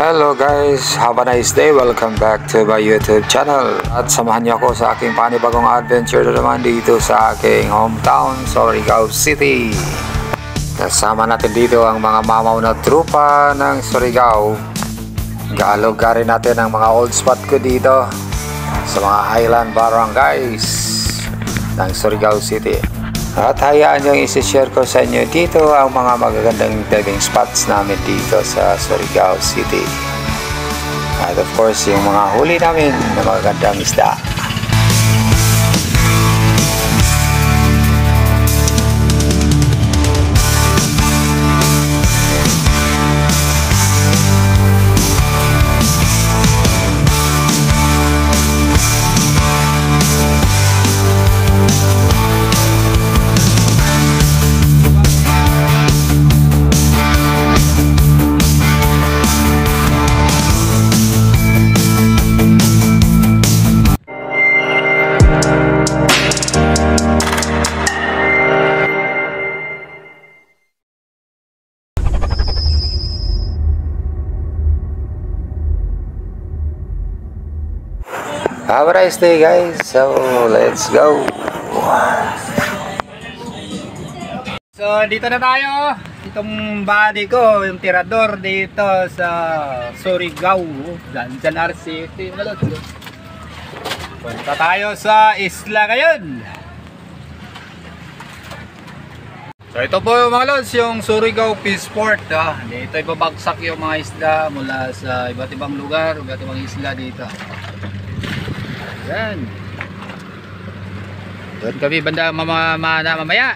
Hello guys, have a nice day. Welcome back to my YouTube channel. At samahan niyo ako sa aking panibagong adventure na naman dito sa aking hometown, Surigao City. Kasama natin dito ang mga mamaw na trupa ng Surigao. Galugarin natin ang mga old spot ko dito sa mga Highland Barangays ng Surigao City. At hayaan nyo isi-share ko sa inyo dito ang mga magagandang diving spots namin dito sa Surigao City. At of course yung mga huli namin na magagandang isda. Have a nice day guys, so let's go. So dito na tayo. Itong body ko, yung tirador dito sa Surigao, Djan City. Punta tayo sa isla ngayon. So ito po mga lods, yung Surigao Peace Port. Dito ibabagsak yung mga isla mula sa iba't ibang lugar, iba't ibang isla dito. Yan. Doon kami banda mamaya.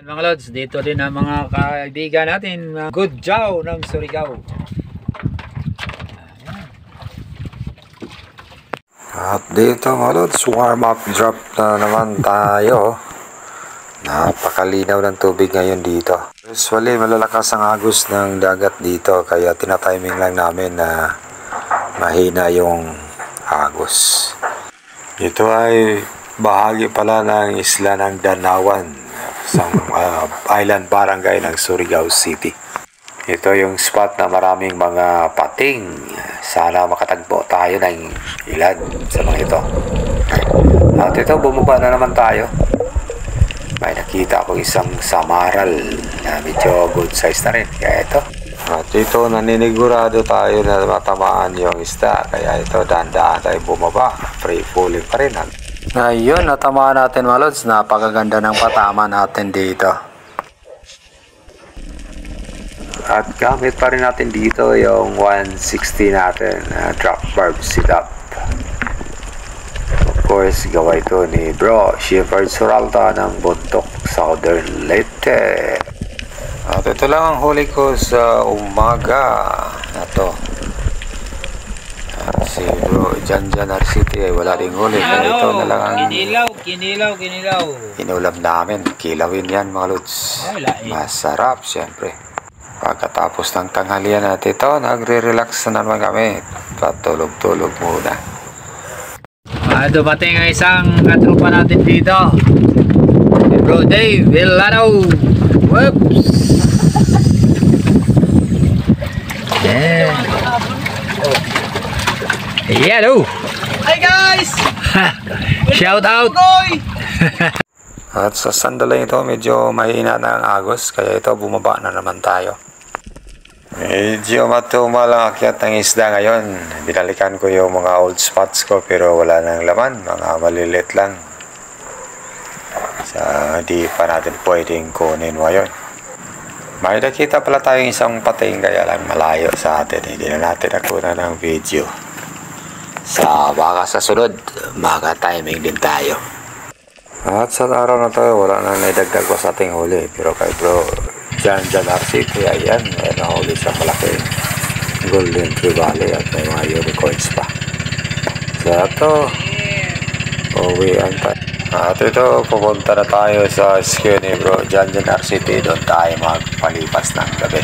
Mga lods, dito din ang mga kaibigan natin, Good Jow ng Surigao. At dito mga lods, warm up drop na naman tayo. Napakalinaw ng tubig ngayon dito. Usually malalakas ang agos ng dagat dito, kaya tinatiming lang namin na mahina yung agos. Ito ay bahagi pala ng isla ng Danawan sa Island Barangay ng Surigao City. Ito yung spot na maraming mga pating. Sana makatagpo tayo ng ilan sa mga ito. At ito, bumaba na naman tayo. May nakita ko isang samaral na medyo good size na rin. Kaya ito. At ito, naninigurado tayo na matamaan yung isda. Kaya ito, dahan-dahan tayo bumaba. Free falling pa rin. Ngayon, natamaan natin mga lods. Napakaganda ng patama natin dito. At gamit pa rin natin dito yung 160 natin drop barb sit up. Of course, gawa ito ni Bro Shepherd Suralta ng Buntok, Southern Leyte. At ito lang ang huli ko sa umaga na to. At si Bro Djan City ay wala ding huli. Kaya ito na lang ang Kinilaw. inulam namin. Kilawin yan mga lods. Masarap syempre. Pagkatapos ng tanghalian natin ito, nagre-relax na naman kami. Patulog-tulog muna. Dumating ang isang katropa natin dito, si Bro Dave Villano. Whoops! Yeah. Hello! Hi guys! Shout out! At sa sandali ito, medyo mahina na ang agos, kaya ito bumaba na naman tayo. Medyo matuma lang akyat ng isda ngayon. Binalikan ko yung mga old spots ko pero wala nang laman, mga malilit lang. Di pa natin pwedeng kunin ngayon. May nakita pala tayong isang pating kaya lang malayo sa atin. Hindi na natin nakuha ng video. Baka sa sunod, maka-timing din tayo. At sa araw na to, wala nang naidagdag ko sa ating huli. Pero kay Bro Djan City, ayan, may nahuli sa malaki golden trevally at may mga unicorns pa. So ito, uwian tayo. At ito, pupunta na tayo sa skill ni Bro Djan City. Doon tayo magpalipas ng gabi.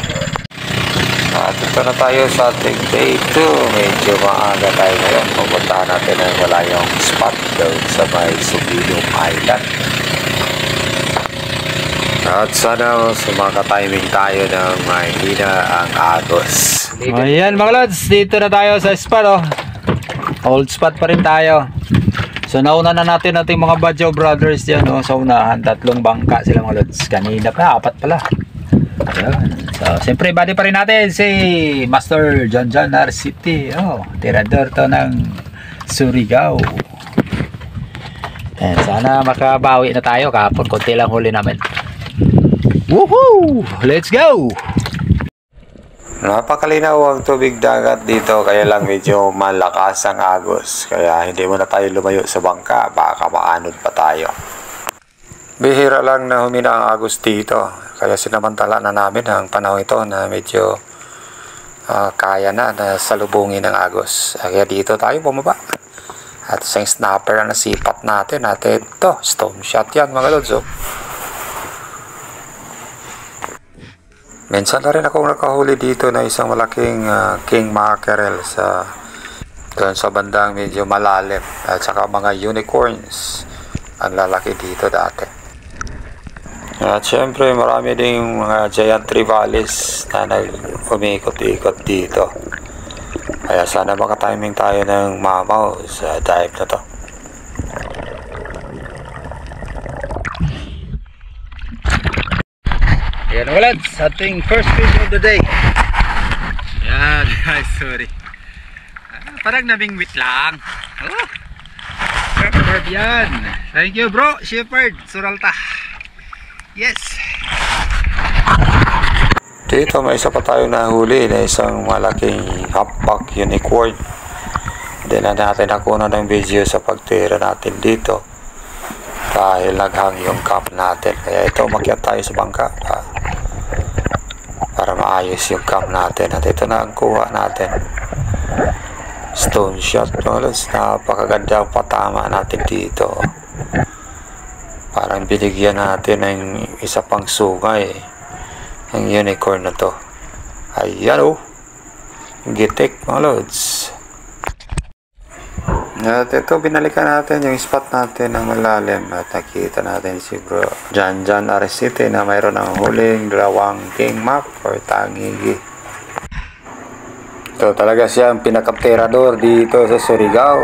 At Ito na tayo sa ating day 2. Medyo maaga tayo ngayon. Pupuntahan natin ang malayong spot doon sa may Subilong Island. At sana sumaka-timing tayo ng mahina ang agos. Ayan mga lods, dito na tayo sa spot oh. Old spot pa rin tayo. So nauna na natin ating mga Badjo brothers dyan oh. Sa unahan, 3 bangka sila mga lods. Kanina pa, 4 pala. Ayan. So siyempre body pa rin natin si Master John RCT oh. Tirador to ng Surigao. Ayan, sana makabawi na tayo kahapon. Konti lang huli namin. Woohoo! Let's go! Napakalinaw ang tubig dagat dito, kaya lang medyo malakas ang agos. Kaya hindi muna tayo lumayo sa bangka, baka maanod pa tayo. Bihira lang na humina ang agos dito. Kaya sinamantala na namin ang panahon ito na medyo kaya na salubungin ng agos. Kaya dito tayo bumaba. At isang snapper ang nasipat natin. At ito, stone shot yan mga lods. Oh. Minsan na rin akong nakahuli dito na isang malaking king mackerel doon sa bandang medyo malalim. At saka mga unicorns ang lalaki dito dati. At syempre marami ding mga giant trivalis na nag-umikot-ikot dito. Kaya sana makatiming tayo ng mamaw sa dive na to. Ayan mga lads, ating first fish of the day. Ayan, ay sorry. Parang nabingwit lang. Oh, Shepherd yan. Thank you bro, Shepherd, Suralta. Yes. Dito may isa pa tayo nahuli na isang malaking humpback unicorn. Hindi na natin nakuha ng video sa pagtira natin dito. Dahil naghang yung cup natin. Kaya ito umakyat tayo sa bangka para maayos yung cup natin. At ito na ang kuha natin. Stone shot. Napakaganda ang patama natin dito. Parang binigyan natin ng isa pang sungay. Ang unicorn na to. Ayan oh. Gitik mga lods. At ito, binalikan natin yung spot natin ng malalim at nakita natin si bro John RCT na mayroon ng huling 2 king mac or tangigi. Ito talaga siya ang pinakapterador dito sa Surigao.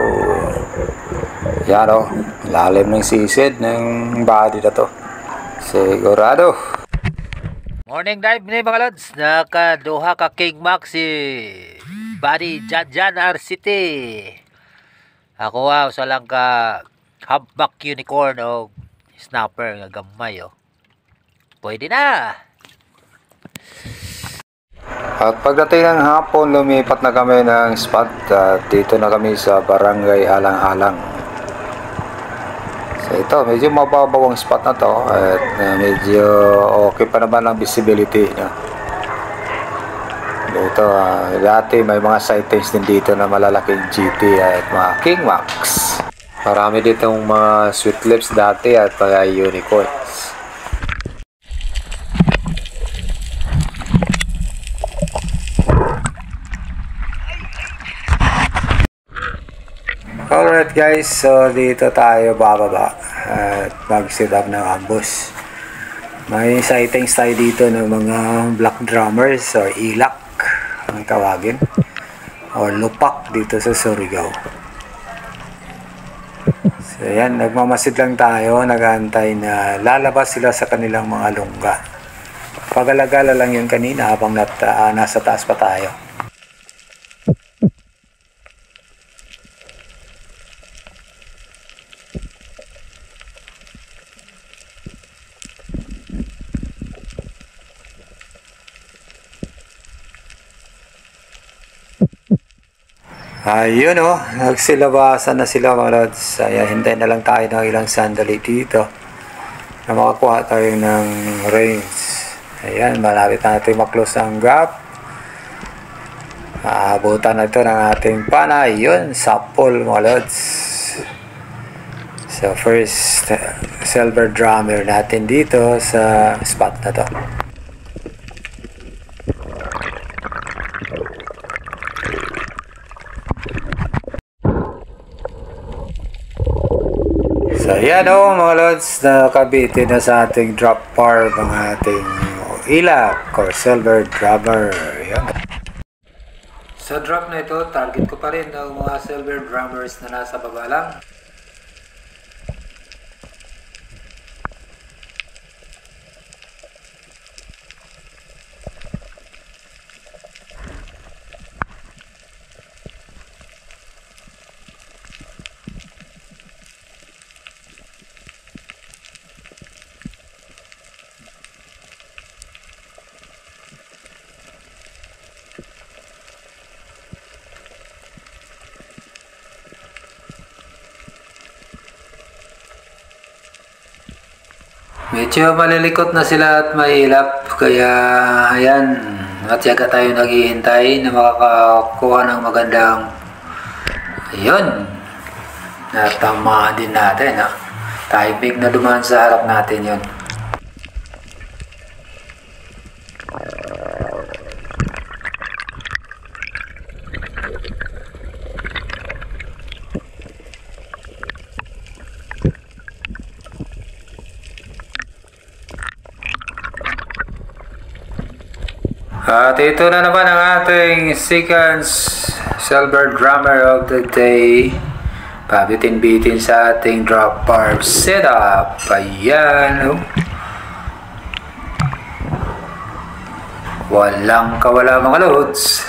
Yan o, lalim ng sisid ng body na to. Sigurado. Morning dive ni mga lods. Nakaduha ka king mac si Buddy John RCT. Ako sa lang ka humpback unicorn o snapper nga gamay oh. Pwede na. At pagdating ng hapon, lumipat na kami ng spot at dito na kami sa Barangay Alang-Alang. So ito, medyo mababaw ang spot na to at medyo okay pa naman ang visibility niya. Dito, dati may mga sightings din dito na malalaking GT at mga king macs. Marami ditong mga sweet lips dati at mga unicorns. Alright guys, so dito tayo bababa at mag-set up ng ambush. May sightings tayo dito ng mga black drummers or ilak ang tawagin o lupak dito sa Surigao. So yan, nagmamasid lang tayo, nag-aantay na lalabas sila sa kanilang mga lungga. Pagalagala lang yun kanina habang nasa taas pa tayo. Ayun oh, nagsilabasan na sila mga lods. Hintay na lang tayo ng ilang sandali dito na makakuha tayo ng range. Ayan, malapit natin maklose ang gap. Aabutan na ito ng ating panay. Yun, sapol mga lods. So first silver drummer natin dito sa spot na to. Yan o mga lods, nakabitin na sa ating drop bar ang ating ilak or silver drummer. Yan. Sa drop na ito, target ko pa rin ang mga silver drummers na nasa baba lang. Medyo malilikot na sila at mahilap, kaya ayan, matyaga tayo naghihintay na makakakuha ng magandang ayun, natama din natin ha. Timing na dumaan sa harap natin yun. At ito na naman ang ating second silver drummer of the day. Pabitin-bitin sa ating drop bar setup. Ayan. Oh. Walang kawala mga loads.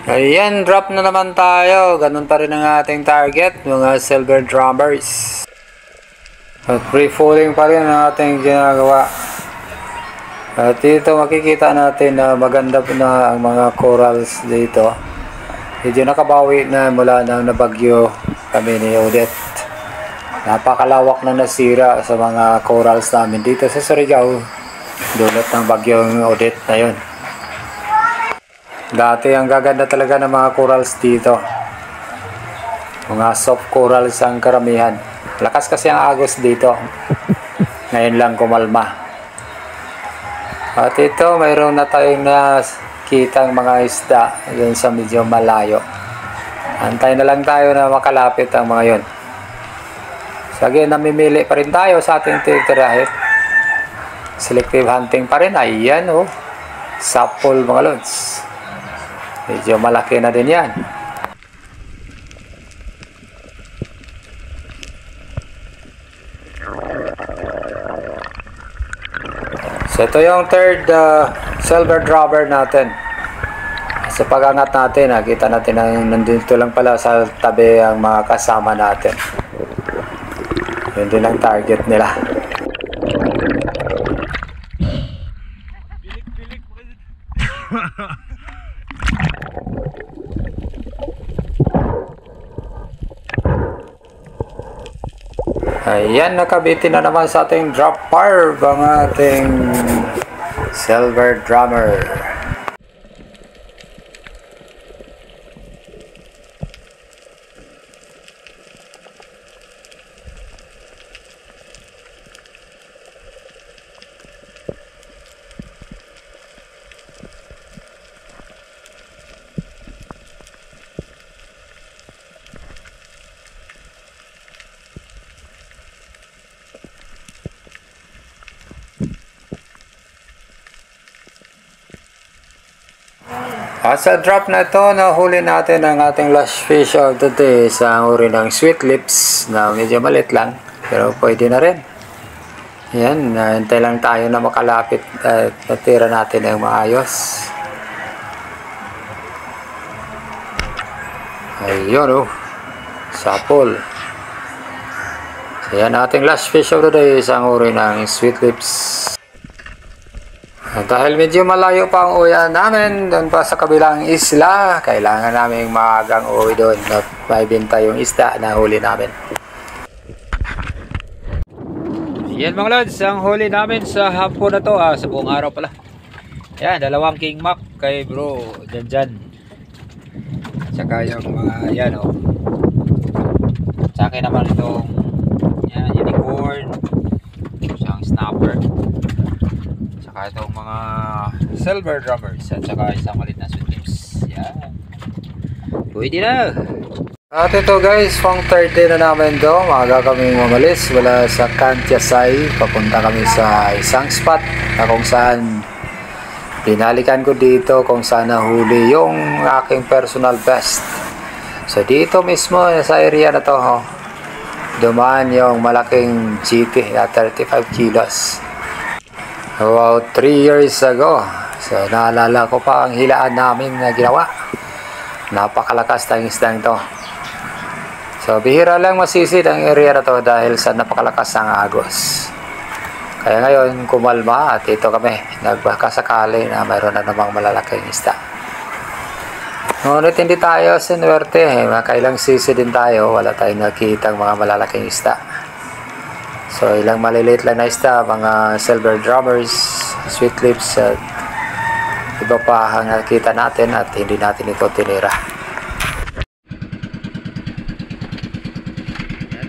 Ayan, drop na naman tayo. Ganun pa rin ang ating target, mga silver drummers. At free-falling pa rin ang ating ginagawa. At dito makikita natin na maganda na ang mga corals dito. Medyo nakabawi na mula nang nabagyo kami ni Odette. Napakalawak na nasira sa mga corals namin dito sa Surigao. Dulot ng bagyong Odette na yun. Dati ang gaganda talaga ng mga corals dito. Mga soft corals ang karamihan. Lakas kasi ang agos dito. Ngayon lang kumalma. At ito, mayroon na tayong nakitang mga isda dun sa medyo malayo. Antay na lang tayo na makalapit ang mga yun. Sige, namimili pa rin tayo sa ating titirahin. Selective hunting pa rin. Ayan oh. Sapol mga lods. Medyo malaki na din yan. So ito yung third silver dropper natin. Sa pag-angat natin, nakita natin na nandito lang pala sa tabi ang mga kasama natin. Yun din ang target nila. Ayan, nakabitin na naman sa ating drop bar ang ating silver drummer. At sa drop na ito, nahuli natin ang ating last fish of the day sa uri ng sweet lips na medyo malit lang, pero pwede na rin. Yan, hintay lang tayo na makalapit at natira natin ang maayos. Ayun oh, sapol. So yan ating last fish of the day sa uri ng sweet lips. At dahil medyo malayo pa ang uwian namin, doon pa sa kabilang isla, kailangan namin maagang uwi doon at maibenta yung isda na huli namin. Yan mga lods, ang huli namin sa hapon na to, sa buong araw pala. Yan, dalawang king mac kay bro, dyan. Tsaka yung mga, yan o. Sa akin naman itong, yan, unicorn, isang snapper. Saka itong mga silver drummers at saka isang malit na sweet lips. Yan. Pwede na. At ito guys, pang third day na namin do. Maaga kaming umalis mula sa Kantiasay. Papunta kami sa isang spot na kung saan binalikan ko dito kung saan nahuli yung aking personal best. So dito mismo sa area na to, dumaan yung malaking GT na 35 kilos. About 3 years ago. So naalala ko pa ang hilaan namin na ginawa. Napakalakas ng isdang to. So, bihira lang masisid ang area na to dahil sa napakalakas ang agos. Kaya ngayon, kumalma at ito kami. Nagpakasakali na mayroon na namang malalaking isda. Ngunit hindi tayo sinuwerte. Makailang sisi din tayo. Wala tayong nakikita mga malalaking isda. So, ilang maliliit lang na isda. Mga silver drummers, sweet lips, at iba pa ang nakita natin at hindi natin ito tinira.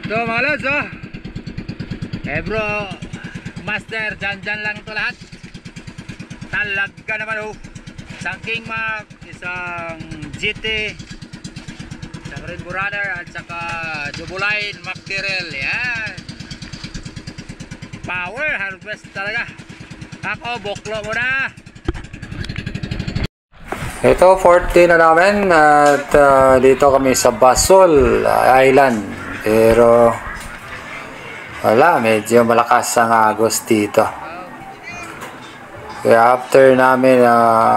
So mga lods, bro, master, dyan lang ito lahat. Talaga naman isang King Mac, isang GT, isang Red Brother, at saka Jubuline Mackerel. Yan, power harvest talaga. Ako, buklo mo na. Ito 40 na namin at dito kami sa Basol Island. Pero wala, medyo malakas ang agos dito. Kaya after namin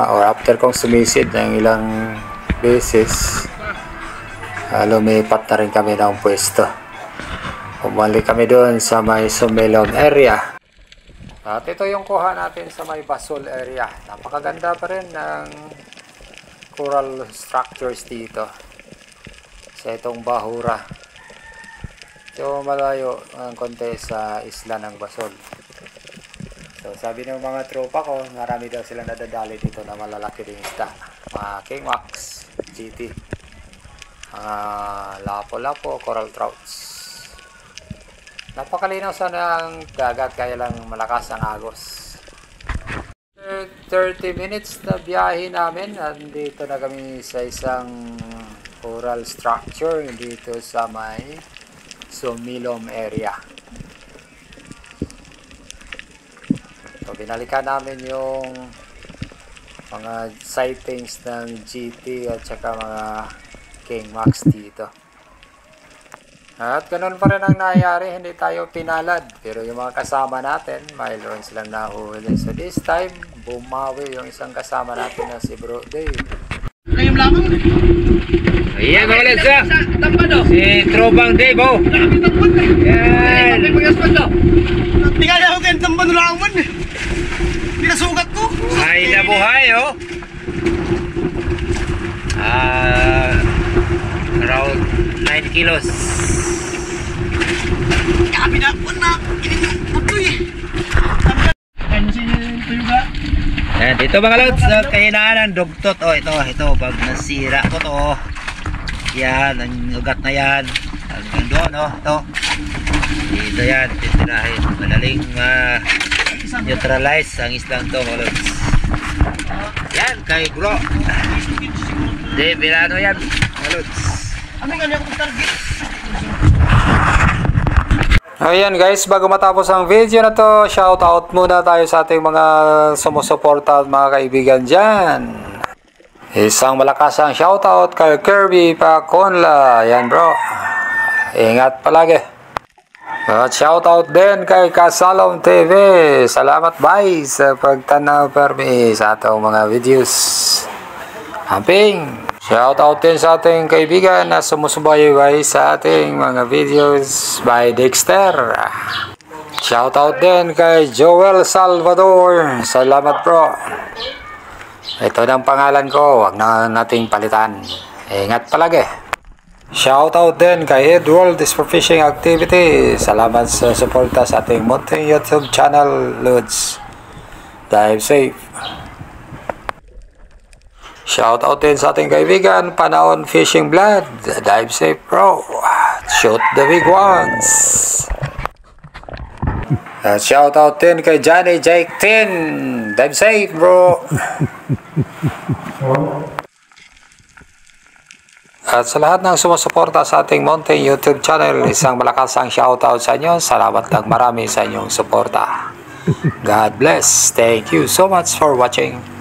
or after kong sumisid ng ilang beses, lumipat na rin kami ng pwesto. Umalik kami doon sa may Sumilon area. At ito yung kuha natin sa may Basol area. Napakaganda pa rin ng coral structures dito sa itong Bahura. So malayo ang konti sa isla ng Basol. So sabi ng mga tropa ko, marami daw silang nadadali dito na malalaki din isda. Mga King Max, GT, mga lapo-lapo, coral trouts. Napakalinaw sana ang dagat kaya lang malakas ang agos. 30 minutes na biyahe namin. Andito na kami sa isang coral structure dito sa may Sumilom area. So binalikan namin yung mga sightings ng GT at saka mga King Max dito. At ganun pa rin ang nangyari, hindi tayo pinalad. Pero yung mga kasama natin, mayroon silang nahuli. So this time, bumawi yung isang kasama natin na si Bro Dave. Ayun lamang. Ayan mga lods, si Tropang Dave, yan. Tingnan ako kayo tampan lamang. Pinasugat ko. Ay na buhay, around 9 kilos. Kami na po na. Putoy. Ano si Tuyuga? Yan, dito mga lods, kahinaan ng dugtot. Ito, pag nasira ko to, yan, ang ugat na yan. Hanggang doon, ito. Dito yan, titirahin. Madaling neutralize ang islang to mga lods. Yan, kay bro. Hindi, bilano yan mga lods. Ano nga niya kung target? Ayan guys, bago matapos ang video na to, shout out muna tayo sa ating mga sumusuporta at mga kaibigan dyan. Isang malakasang shout out kay Kirby Paconla. Ayan bro, ingat palagi. At shout out din kay Kasalom TV. Salamat bye sa pagtanaw permi sa atong mga videos. Amping. Shout out din sa ating kaibigan na sumusubaybay sa ating mga videos by Dexter. Shout out din kay Joel Salvador. Salamat bro. Ito ng pangalan ko, wag na nating palitan. Ingat palagi. Shout out din kay Edward for Fishing Activity. Salamat sa suporta sa ating munting YouTube channel, Lods. Dive safe. Shout out din sa ating kaibigan, Panahon Fishing Blood. Dive safe bro. Shoot the big ones. Shout out din kay Johnny Jake 10. Dive safe bro. At sa lahat ng sumusuporta sa ating Mountain YouTube channel, isang malakasang shoutout sa inyo. Salamat ng marami sa inyong suporta. God bless. Thank you so much for watching.